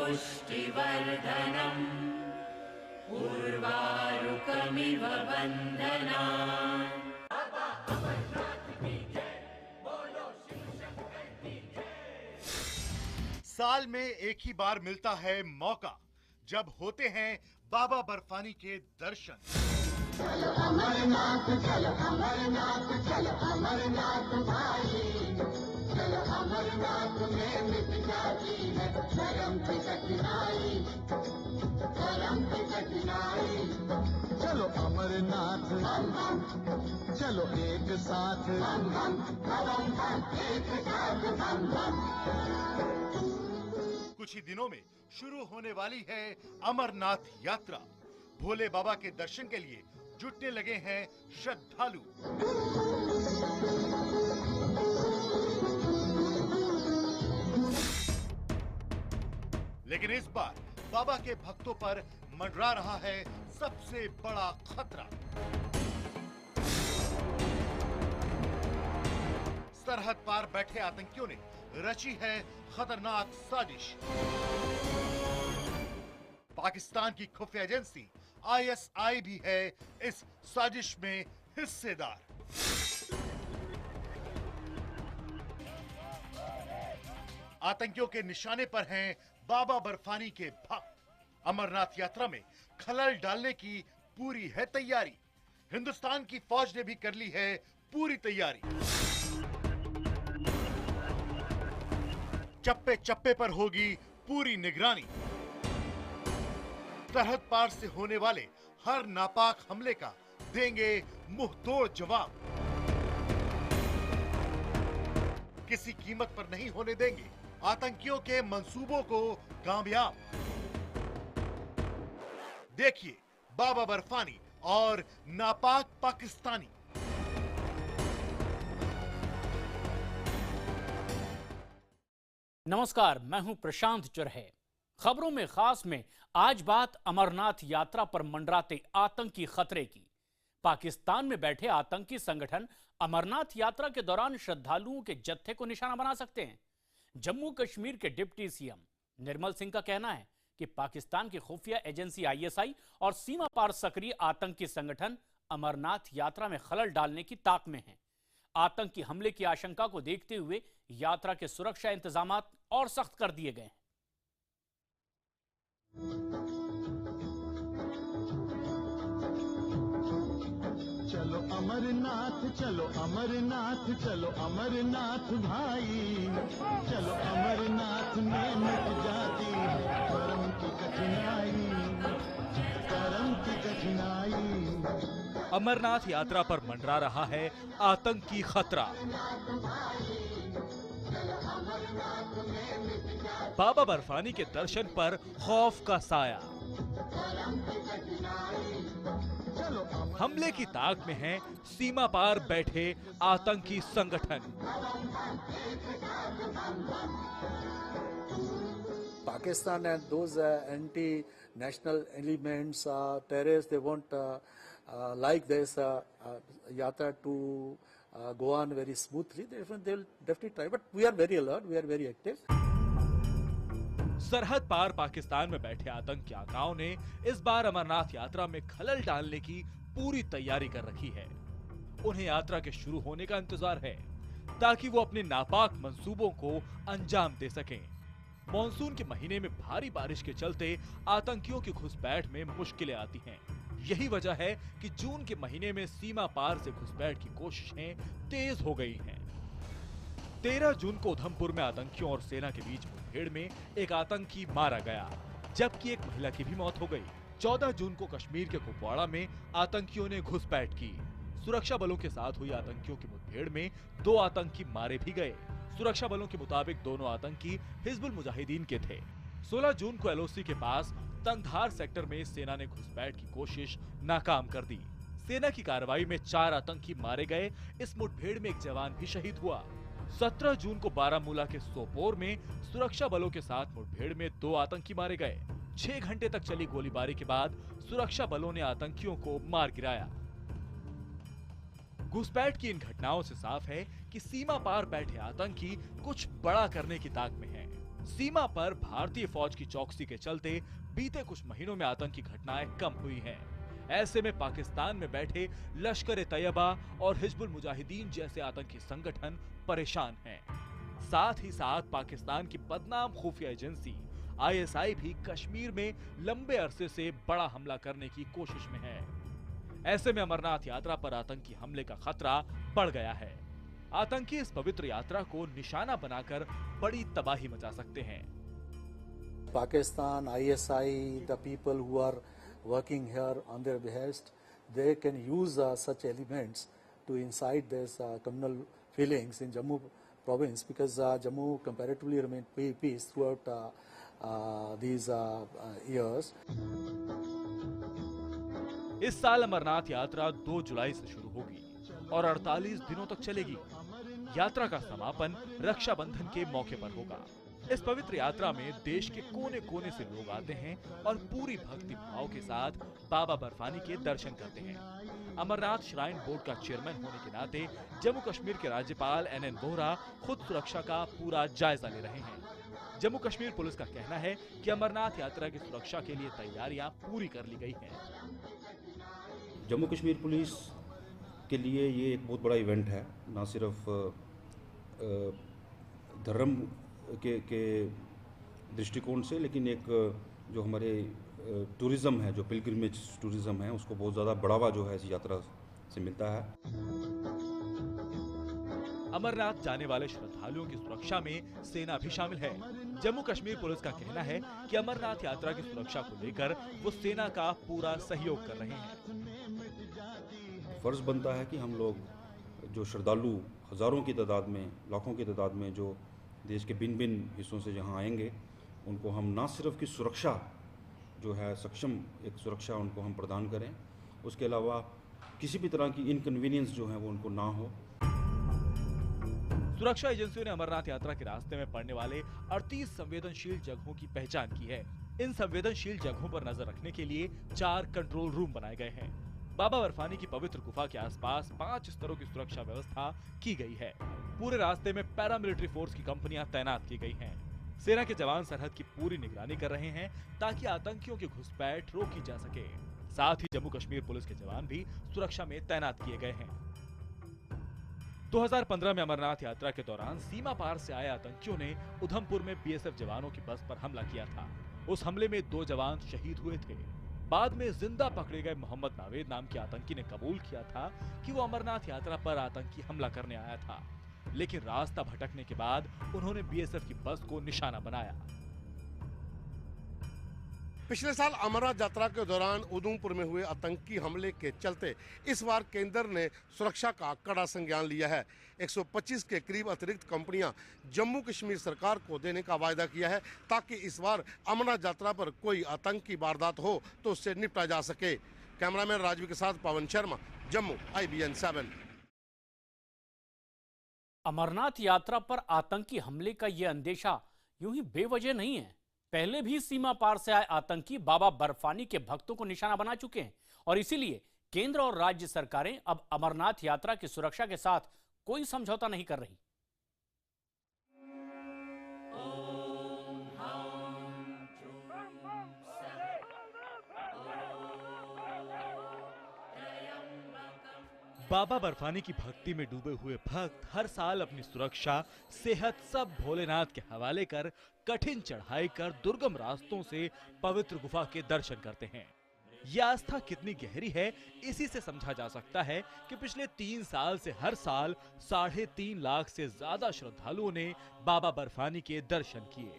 पुष्टिवर्धनम् उर्वारुकमिव बन्धनान्। साल में एक ही बार मिलता है मौका जब होते हैं बाबा बर्फानी के दर्शन। चलो अमरनाथ, चलो अमरनाथ, चलो अमरनाथ भाई, चलो अमरनाथ में मिट जाती है धर्म की कठिनाई, धर्म की कठिनाई। चलो अमरनाथ हम चलो एक साथ हम एक साथ हम। कुछ ही दिनों में शुरू होने वाली है अमरनाथ यात्रा। भोले बाबा के दर्शन के लिए जुटने लगे हैं श्रद्धालु। लेकिन इस बार बाबा के भक्तों पर मंडरा रहा है सबसे बड़ा खतरा। सरहद पार बैठे आतंकियों ने रची है खतरनाक साजिश। पाकिस्तान की खुफिया एजेंसी ISI भी है इस साजिश में हिस्सेदार। आतंकियों के निशाने पर हैं बाबा बर्फानी के भक्त। अमरनाथ यात्रा में खलल डालने की पूरी है तैयारी। हिंदुस्तान की फौज ने भी कर ली है पूरी तैयारी। चप्पे चप्पे पर होगी पूरी निगरानी। सरहद पार से होने वाले हर नापाक हमले का देंगे मुंहतोड़ जवाब। किसी कीमत पर नहीं होने देंगे आतंकियों के मंसूबों को कामयाब। देखिए बाबा बर्फानी और नापाक पाकिस्तानी। नमस्कार, मैं हूं प्रशांत चुरहे। खबरों में खास में आज बात अमरनाथ यात्रा पर मंडराते आतंकी खतरे की। पाकिस्तान में बैठे आतंकी संगठन अमरनाथ यात्रा के दौरान श्रद्धालुओं के जत्थे को निशाना बना सकते हैं। जम्मू कश्मीर के डिप्टी सीएम निर्मल सिंह का कहना है कि पाकिस्तान की खुफिया एजेंसी ISI और सीमा पार सक्रिय आतंकी संगठन अमरनाथ यात्रा में खलल डालने की ताक में हैं। आतंकी हमले की आशंका को देखते हुए यात्रा के सुरक्षा इंतजाम और सख्त कर दिए गए हैं। चलो अमरनाथ, चलो अमरनाथ, चलो अमरनाथ भाई, चलो अमरनाथ में मिट जाती है धर्म की कठिनाई, धर्म की कठिनाई। अमरनाथ यात्रा पर मंडरा रहा है आतंकी खतरा। बाबा बर्फानी के दर्शन पर खौफ का साया। हमले की ताक में हैं सीमा पार बैठे आतंकी संगठन। Pakistan and those anti-national elements, terrorists, they won't like this yatra to go on very smoothly. They'll definitely try, but we are very alert, we are very active. सरहद पार पाकिस्तान में बैठे आतंकियों ने इस बार अमरनाथ यात्रा में खलल डालने की पूरी तैयारी कर रखी है। उन्हें यात्रा के शुरू होने का इंतजार है ताकि वो अपने नापाक मंसूबों को अंजाम दे सकें। मॉनसून के महीने में भारी बारिश के चलते आतंकियों की घुसपैठ में मुश्किलें आती हैं। यही वजह है कि जून के महीने में सीमा पार से घुसपैठ की कोशिशें तेज हो गई हैं। 13 जून को उधमपुर में आतंकियों और सेना के बीच मुठभेड़ में एक आतंकी मारा गया, जबकि एक महिला की भी मौत हो गई। 14 जून को कश्मीर के कुपवाड़ा में आतंकियों ने घुसपैठ की। सुरक्षा बलों के साथ हुई आतंकियों की मुठभेड़ में 2 आतंकी मारे भी गए। सुरक्षा बलों के मुताबिक दोनों आतंकी हिजबुल मुजाहिदीन के थे। 16 जून को LOC के पास तंगधार सेक्टर में सेना ने घुसपैठ की कोशिश नाकाम कर दी। सेना की कार्रवाई में 4 आतंकी मारे गए। इस मुठभेड़ में एक जवान भी शहीद हुआ। 17 जून को बारामूला के सोपोर में सुरक्षा बलों के साथ मुठभेड़ में 2 आतंकी मारे गए। 6 घंटे तक चली गोलीबारी के बाद सुरक्षा बलों ने आतंकियों को मार गिराया। घुसपैठ की इन घटनाओं से साफ है कि सीमा पार बैठे आतंकी कुछ बड़ा करने की ताक में हैं। सीमा पर भारतीय फौज की चौकसी के चलते बीते कुछ महीनों में आतंकी घटनाएं कम हुई हैं। ऐसे में पाकिस्तान में बैठे लश्कर-ए-तैयबा और हिजबुल मुजाहिदीन जैसे आतंकी संगठन परेशान हैं। साथ ही साथ पाकिस्तान की बदनाम खुफिया एजेंसी ISI भी कश्मीर में लंबे अरसे से बड़ा हमला करने की कोशिश में है। ऐसे में अमरनाथ यात्रा पर आतंकी हमले का खतरा बढ़ गया है। आतंकी इस पवित्र यात्रा को निशाना बनाकर बड़ी तबाही मचा सकते हैं। Pakistan, ISI, the people who are working here on their behest, they can use such elements to incite this communal feelings in Jammu province, because Jammu comparatively remained peace throughout these years. इस साल अमरनाथ यात्रा 2 जुलाई से शुरू होगी और 48 दिनों तक चलेगी। यात्रा का समापन रक्षाबंधन के मौके पर होगा। इस पवित्र यात्रा में देश के कोने कोने से लोग आते हैं और पूरी भक्ति भाव के साथ बाबा बर्फानी के दर्शन करते हैं। अमरनाथ श्राइन बोर्ड का चेयरमैन होने के नाते जम्मू कश्मीर के राज्यपाल NN वोहरा खुद सुरक्षा का पूरा जायजा ले रहे हैं। जम्मू कश्मीर पुलिस का कहना है कि अमरनाथ यात्रा की सुरक्षा के लिए तैयारियां पूरी कर ली गई हैं। जम्मू कश्मीर पुलिस के लिए ये एक बहुत बड़ा इवेंट है, ना सिर्फ धर्म के दृष्टिकोण से, लेकिन एक जो हमारे टूरिज़्म है, जो पिलग्रिमेज टूरिज़्म है, उसको बहुत ज़्यादा बढ़ावा जो है इस यात्रा से मिलता है। अमरनाथ जाने वाले श्रद्धालुओं की सुरक्षा में सेना भी शामिल है। जम्मू कश्मीर पुलिस का कहना है कि अमरनाथ यात्रा की सुरक्षा को लेकर वो सेना का पूरा सहयोग कर रहे हैं। फर्ज बनता है कि हम लोग जो श्रद्धालु हज़ारों की तादाद में, लाखों की तादाद में जो देश के भिन्न भिन्न हिस्सों से जहां आएंगे, उनको हम ना सिर्फ की सुरक्षा जो है सक्षम एक सुरक्षा उनको हम प्रदान करें, उसके अलावा किसी भी तरह की इनकन्वीनियंस जो है वो उनको ना हो। सुरक्षा एजेंसियों ने अमरनाथ यात्रा के रास्ते में पड़ने वाले 38 संवेदनशील जगहों की पहचान की है। इन संवेदनशील जगहों पर नजर रखने के लिए 4 कंट्रोल रूम बनाए गए हैं। बाबा बर्फानी की पवित्र गुफा के आसपास 5 स्तरों की सुरक्षा व्यवस्था की गई है। पूरे रास्ते में पैरामिलिट्री फोर्स की कंपनियां तैनात की गई हैं। सेना के जवान सरहद की पूरी निगरानी कर रहे हैं ताकि आतंकियों की घुसपैठ रोकी जा सके। साथ ही जम्मू कश्मीर पुलिस के जवान भी सुरक्षा में तैनात किए गए हैं। 2015 में अमरनाथ यात्रा के दौरान सीमा पार से आए आतंकियों ने उधमपुर में BSF जवानों की बस पर हमला किया था। उस हमले में 2 जवान शहीद हुए थे। बाद में जिंदा पकड़े गए मोहम्मद नावेद नाम के आतंकी ने कबूल किया था कि वो अमरनाथ यात्रा पर आतंकी हमला करने आया था, लेकिन रास्ता भटकने के बाद उन्होंने BSF की बस को निशाना बनाया। पिछले साल अमरनाथ यात्रा के दौरान उधमपुर में हुए आतंकी हमले के चलते इस बार केंद्र ने सुरक्षा का कड़ा संज्ञान लिया है। 125 के करीब अतिरिक्त कंपनियां जम्मू कश्मीर सरकार को देने का वायदा किया है ताकि इस बार अमरनाथ यात्रा पर कोई आतंकी वारदात हो तो उससे निपटा जा सके। कैमरामैन राजवी के साथ पवन शर्मा, जम्मू, IBN 7। अमरनाथ यात्रा पर आतंकी हमले का यह अंदेशा यूं ही बेवजह नहीं है। पहले भी सीमा पार से आए आतंकी बाबा बर्फानी के भक्तों को निशाना बना चुके हैं और इसीलिए केंद्र और राज्य सरकारें अब अमरनाथ यात्रा की सुरक्षा के साथ कोई समझौता नहीं कर रही। बाबा बर्फानी की भक्ति में डूबे हुए भक्त हर साल अपनी सुरक्षा, सेहत सब भोलेनाथ के हवाले कर कठिन चढ़ाई कर दुर्गम रास्तों से पवित्र गुफा के दर्शन करते हैं। यह आस्था कितनी गहरी है इसी से समझा जा सकता है कि पिछले 3 साल से हर साल 3.5 लाख से ज्यादा श्रद्धालुओं ने बाबा बर्फानी के दर्शन किए।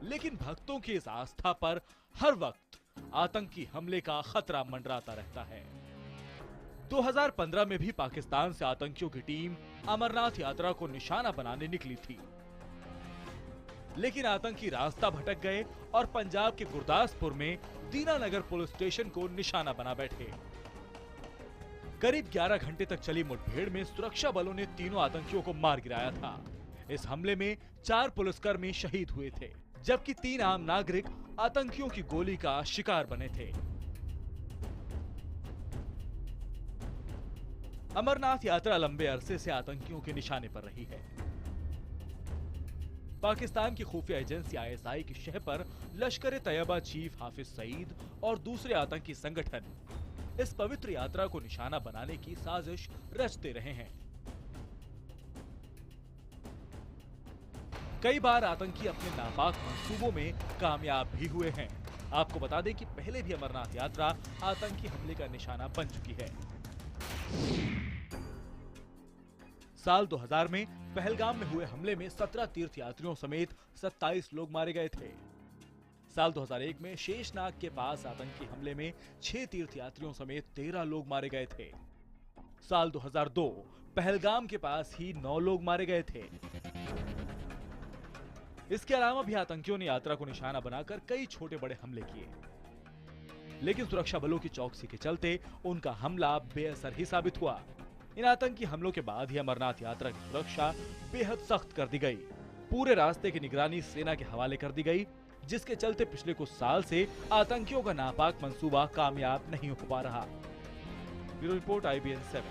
लेकिन भक्तों की इस आस्था पर हर वक्त आतंकी हमले का खतरा मंडराता रहता है। 2015 में भी पाकिस्तान से आतंकियों की टीम अमरनाथ यात्रा को निशाना बनाने निकली थी, लेकिन आतंकी रास्ता भटक गए और पंजाब के गुरदासपुर में दीनानगर पुलिस स्टेशन को निशाना बना बैठे। करीब 11 घंटे तक चली मुठभेड़ में सुरक्षा बलों ने तीनों आतंकियों को मार गिराया था। इस हमले में 4 पुलिसकर्मी शहीद हुए थे, जबकि 3 आम नागरिक आतंकियों की गोली का शिकार बने थे। अमरनाथ यात्रा लंबे अरसे से आतंकियों के निशाने पर रही है। पाकिस्तान की खुफिया एजेंसी ISI की शह पर लश्कर तैयबा चीफ हाफिज सईद और दूसरे आतंकी संगठन इस पवित्र यात्रा को निशाना बनाने की साजिश रचते रहे हैं। कई बार आतंकी अपने नापाक मंसूबों में कामयाब भी हुए हैं। आपको बता दें कि पहले भी अमरनाथ यात्रा आतंकी हमले का निशाना बन चुकी है। साल 2000 में पहलगाम में हुए हमले में 17 तीर्थयात्रियों समेत 27 लोग मारे गए थे। साल 2001 में शेषनाग के पास आतंकी हमले में 6 तीर्थयात्रियों समेत 13 लोग मारे गए थे। साल 2002 पहलगाम के पास ही 9 लोग मारे गए थे। इसके अलावा भी आतंकियों ने यात्रा को निशाना बनाकर कई छोटे बड़े हमले किए, लेकिन सुरक्षा बलों की चौकसी के चलते उनका हमला बेअसर ही साबित हुआ। इन आतंकी हमलों के बाद ही अमरनाथ यात्रा की सुरक्षा बेहद सख्त कर दी गई। पूरे रास्ते की निगरानी सेना के हवाले कर दी गई, जिसके चलते पिछले कुछ साल से आतंकियों का नापाक मंसूबा कामयाब नहीं हो पा रहा। Bureau report IBN 7।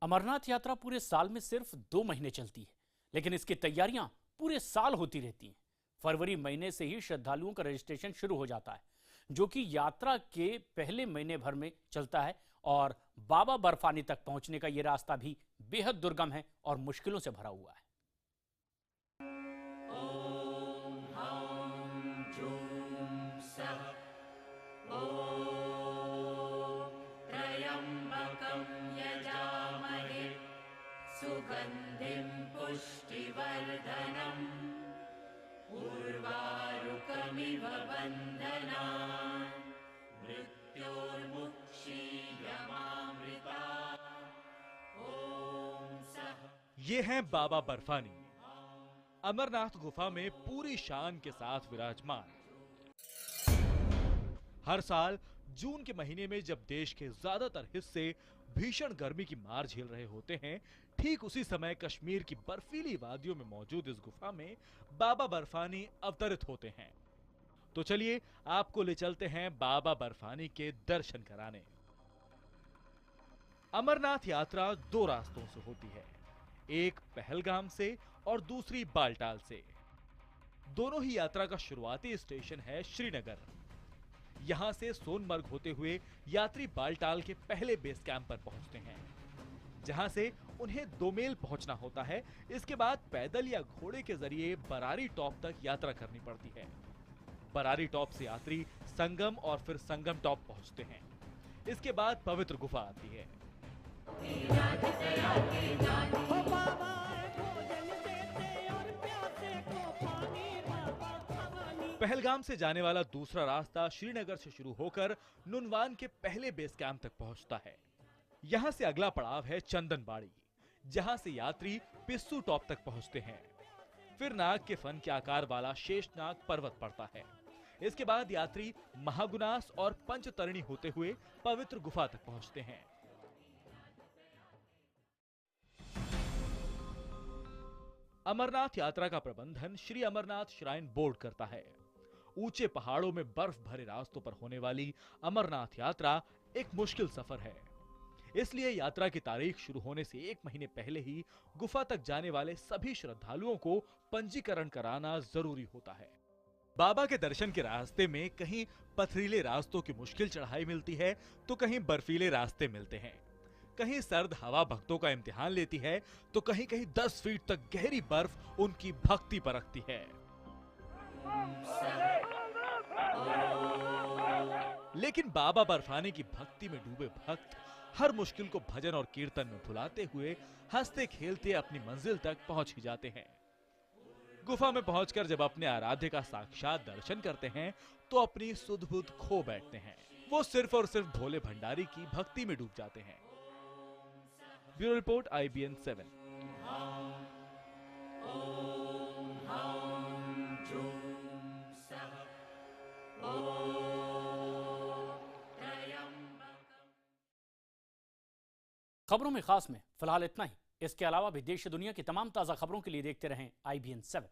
अमरनाथ यात्रा पूरे साल में सिर्फ 2 महीने चलती है, लेकिन इसकी तैयारियां पूरे साल होती रहती हैं। फरवरी महीने से ही श्रद्धालुओं का रजिस्ट्रेशन शुरू हो जाता है, जो कि यात्रा के पहले महीने भर में चलता है। और बाबा बर्फानी तक पहुंचने का यह रास्ता भी बेहद दुर्गम है और मुश्किलों से भरा हुआ है। सुगंधिं पुष्टिवर्धनम् उर्वारुकमिव बन्धनान् मृत्योर्मुक्षीयमामृता ॐ सः। ये हैं बाबा बर्फानी, अमरनाथ गुफा में पूरी शान के साथ विराजमान। हर साल जून के महीने में जब देश के ज्यादातर हिस्से भीषण गर्मी की मार झेल रहे होते हैं, ठीक उसी समय कश्मीर की बर्फीली वादियों में मौजूद इस गुफा में बाबा बर्फानी अवतरित होते हैं। तो चलिए आपको ले चलते हैं बाबा बर्फानी के दर्शन कराने। अमरनाथ यात्रा 2 रास्तों से होती है, एक पहलगाम से और दूसरी बालटाल से। दोनों ही यात्रा का शुरुआती स्टेशन है श्रीनगर। यहां से सोनमर्ग होते हुए यात्री बालटाल के पहले बेस कैंप पर पहुंचते हैं, जहां से उन्हें दोमेल पहुंचना होता है। इसके बाद पैदल या घोड़े के जरिए बरारी टॉप तक यात्रा करनी पड़ती है। बरारी टॉप से यात्री संगम और फिर संगम टॉप पहुंचते हैं। इसके बाद पवित्र गुफा आती है। पहलगाम से जाने वाला दूसरा रास्ता श्रीनगर से शुरू होकर नुनवान के पहले बेस कैंप तक पहुंचता है। यहां से अगला पड़ाव है चंदनबाड़ी, जहां से यात्री पिस्सू टॉप तक पहुंचते हैं। फिर नाग के फन के आकार वाला शेषनाग पर्वत पड़ता है। इसके बाद यात्री महागुनास और पंचतरणी होते हुए पवित्र गुफा तक पहुंचते हैं। अमरनाथ यात्रा का प्रबंधन श्री अमरनाथ श्राइन बोर्ड करता है। ऊंचे पहाड़ों में बर्फ भरे रास्तों पर होने वाली अमरनाथ यात्रा एक मुश्किल सफर है, इसलिए यात्रा की तारीख शुरू होने से 1 महीने पहले ही गुफा तक जाने वाले सभी श्रद्धालुओं को पंजीकरण कराना जरूरी होता है। बाबा के दर्शन के रास्ते में कहीं पथरीले रास्तों की मुश्किल चढ़ाई मिलती है, तो कहीं बर्फीले रास्ते मिलते हैं। कहीं सर्द हवा भक्तों का इम्तिहान लेती है, तो कहीं कहीं 10 फीट तक गहरी बर्फ उनकी भक्ति परखती है। लेकिन बाबा बर्फानी की भक्ति में डूबे भक्त हर मुश्किल को भजन और कीर्तन में भुलाते हुए हंसते खेलते अपनी मंजिल तक पहुंच ही जाते हैं। गुफा में पहुंचकर जब अपने आराध्य का साक्षात दर्शन करते हैं, तो अपनी सुध बुध खो बैठते हैं। वो सिर्फ और सिर्फ भोले भंडारी की भक्ति में डूब जाते हैं। Bureau report IBN 7। खबरों में खास में फिलहाल इतना ही। इसके अलावा भी देश दुनिया की तमाम ताजा खबरों के लिए देखते रहें IBN 7।